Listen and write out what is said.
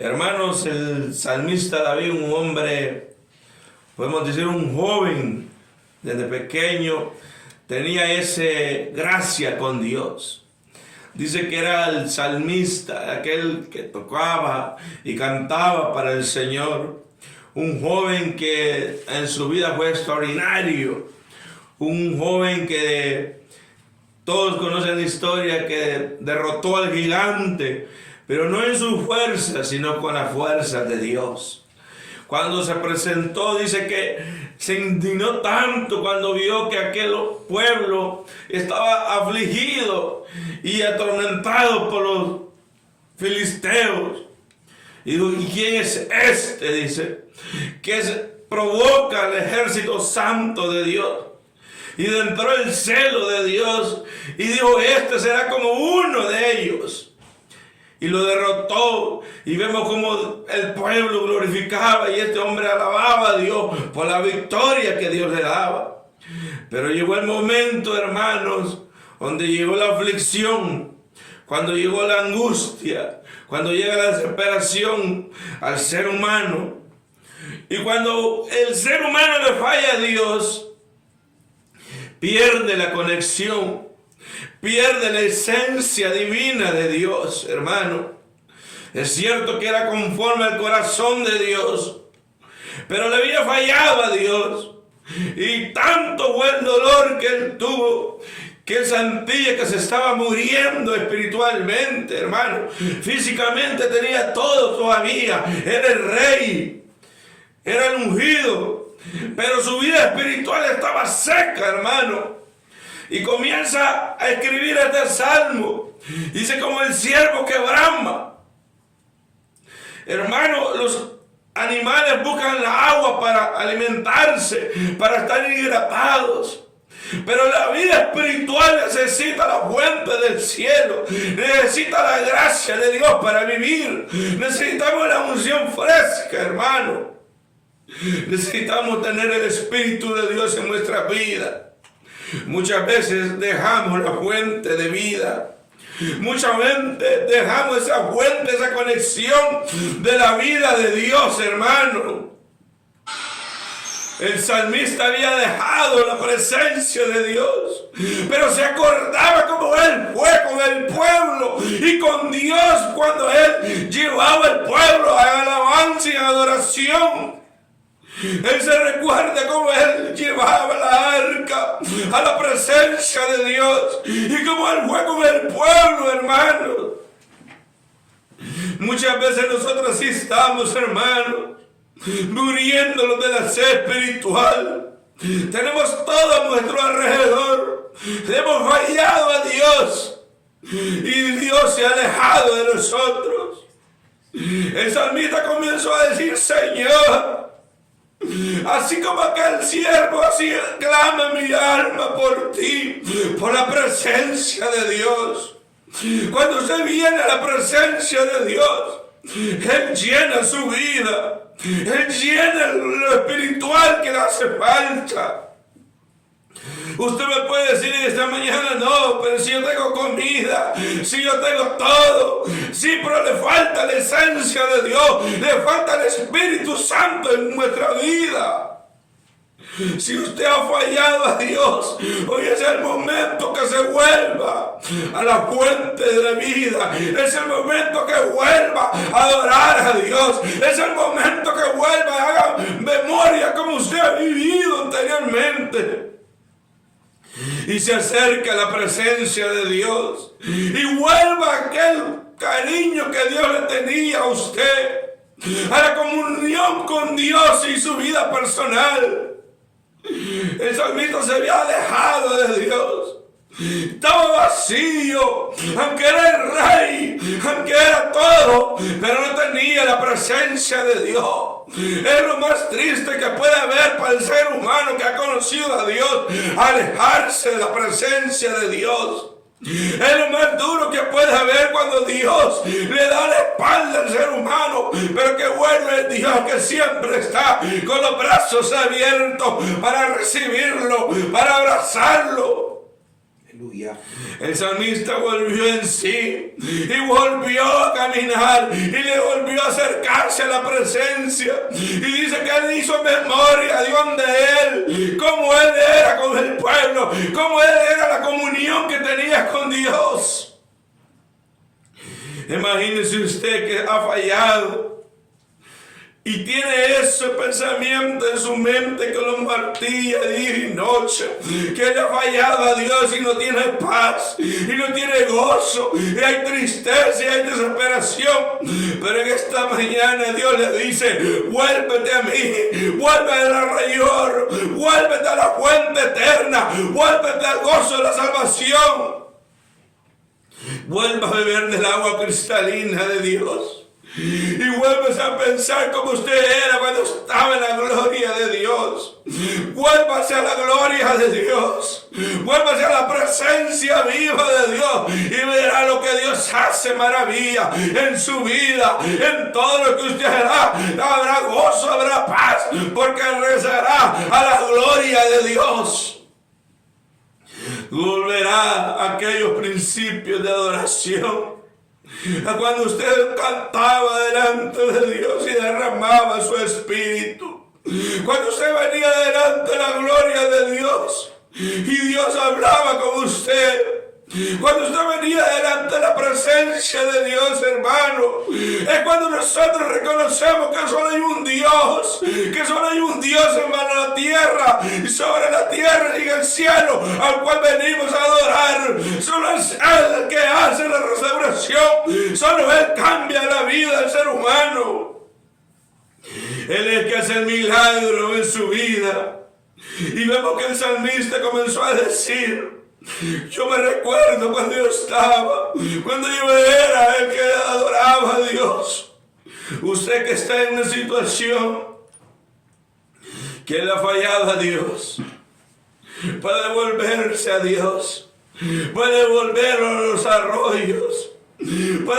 Hermanos, el salmista David, un hombre, podemos decir un joven, desde pequeño, tenía esa gracia con Dios. Dice que era el salmista, aquel que tocaba y cantaba para el Señor. Un joven que en su vida fue extraordinario. Un joven que todos conocen la historia, que derrotó al gigante, pero no en su fuerza, sino con la fuerza de Dios. Cuando se presentó, dice que se indignó tanto cuando vio que aquel pueblo estaba afligido y atormentado por los filisteos. Y dijo, ¿y quién es este? Dice, que provoca el ejército santo de Dios. Y entró el celo de Dios y dijo, este será como uno de ellos. Y lo derrotó, y vemos como el pueblo glorificaba y este hombre alababa a Dios por la victoria que Dios le daba. Pero llegó el momento, hermanos, donde llegó la aflicción, cuando llegó la angustia, cuando llega la desesperación al ser humano. Y cuando el ser humano le falla a Dios, pierde la conexión, pierde la esencia divina de Dios, hermano. Es cierto que era conforme al corazón de Dios, pero le había fallado a Dios. Y tanto fue el dolor que él tuvo, que él sentía que se estaba muriendo espiritualmente, hermano. Físicamente tenía todo todavía, era el rey, era el ungido, pero su vida espiritual estaba seca, hermano. Y comienza a escribir este salmo. Dice, como el ciervo que brama. Hermano, los animales buscan la agua para alimentarse, para estar hidratados. Pero la vida espiritual necesita la fuente del cielo. Necesita la gracia de Dios para vivir. Necesitamos la unción fresca, hermano. Necesitamos tener el Espíritu de Dios en nuestra vida. Muchas veces dejamos la fuente de vida. Muchas veces dejamos esa fuente, esa conexión de la vida de Dios, hermano. El salmista había dejado la presencia de Dios, pero se acordaba cómo él fue con el pueblo y con Dios cuando él llevaba al pueblo a alabanza y adoración. Él se recuerda cómo él llevaba la arca a la presencia de Dios y cómo él fue con el pueblo, hermano. Muchas veces nosotros sí estamos, hermanos, muriéndonos de la sed espiritual. Tenemos todo a nuestro alrededor. Hemos fallado a Dios y Dios se ha alejado de nosotros. El salmista comenzó a decir, Señor, así como aquel siervo, así clama mi alma por ti, por la presencia de Dios. Cuando usted viene a la presencia de Dios, Él llena su vida, Él llena lo espiritual que le hace falta. Usted me puede decir en esta mañana, no, pero si yo tengo comida, si yo tengo todo, sí, pero le falta la esencia de Dios, le falta el Espíritu Santo en nuestra vida. Si usted ha fallado a Dios, hoy es el momento que se vuelva a la fuente de la vida. Es el momento que vuelva a adorar a Dios. Es el momento que vuelva a haga memoria como usted ha vivido anteriormente. Y se acerca a la presencia de Dios y vuelva aquel cariño que Dios le tenía a usted, a la comunión con Dios y su vida personal. El salmista se había alejado de Dios, estaba vacío, aunque era el rey, aunque era todo, pero no tenía la presencia de Dios. Es lo más triste que puede haber para el ser humano que ha conocido a Dios, alejarse de la presencia de Dios. Es lo más duro que puede haber cuando Dios le da la espalda al ser humano, pero que vuelve el Dios que siempre está con los brazos abiertos para recibirlo, para abrazarlo. Aleluya. El salmista volvió en sí y volvió a caminar y le volvió a acercarse a la presencia. Y dice que él hizo memoria de donde él, cómo él era con el pueblo, cómo él era la comunión que tenía con Dios. Imagínese usted que ha fallado y tiene ese pensamiento en su mente que lo martilla día y noche, que le ha fallado a Dios y no tiene paz, y no tiene gozo, y hay tristeza y hay desesperación. Pero en esta mañana Dios le dice: vuélvete a mí, vuélvete al Mayor, vuélvete a la fuente eterna, vuélvete al gozo de la salvación. Vuelva a beber del agua cristalina de Dios. Y vuelves a pensar como usted era cuando estaba en la gloria de Dios. Vuélvase a la gloria de Dios. Vuélvase a la presencia viva de Dios. Y verá lo que Dios hace maravilla en su vida. En todo lo que usted hará, habrá gozo, habrá paz. Porque regresará a la gloria de Dios. Volverá a aquellos principios de adoración, a cuando usted cantaba delante de Dios y derramaba su espíritu, cuando usted venía delante de la gloria de Dios y Dios hablaba con usted. Cuando usted venía delante de la presencia de Dios, hermano, es cuando nosotros reconocemos que solo hay un Dios, hermano, en la tierra, y sobre la tierra y en el cielo, al cual venimos a adorar. Solo es Él el que hace la restauración, solo Él cambia la vida del ser humano. Él es el que hace el milagro en su vida. Y vemos que el salmista comenzó a decir: yo me recuerdo cuando yo era el que adoraba a Dios. Usted que está en una situación que le ha fallado a Dios, puede volverse a Dios, puede volver a los arroyos, puede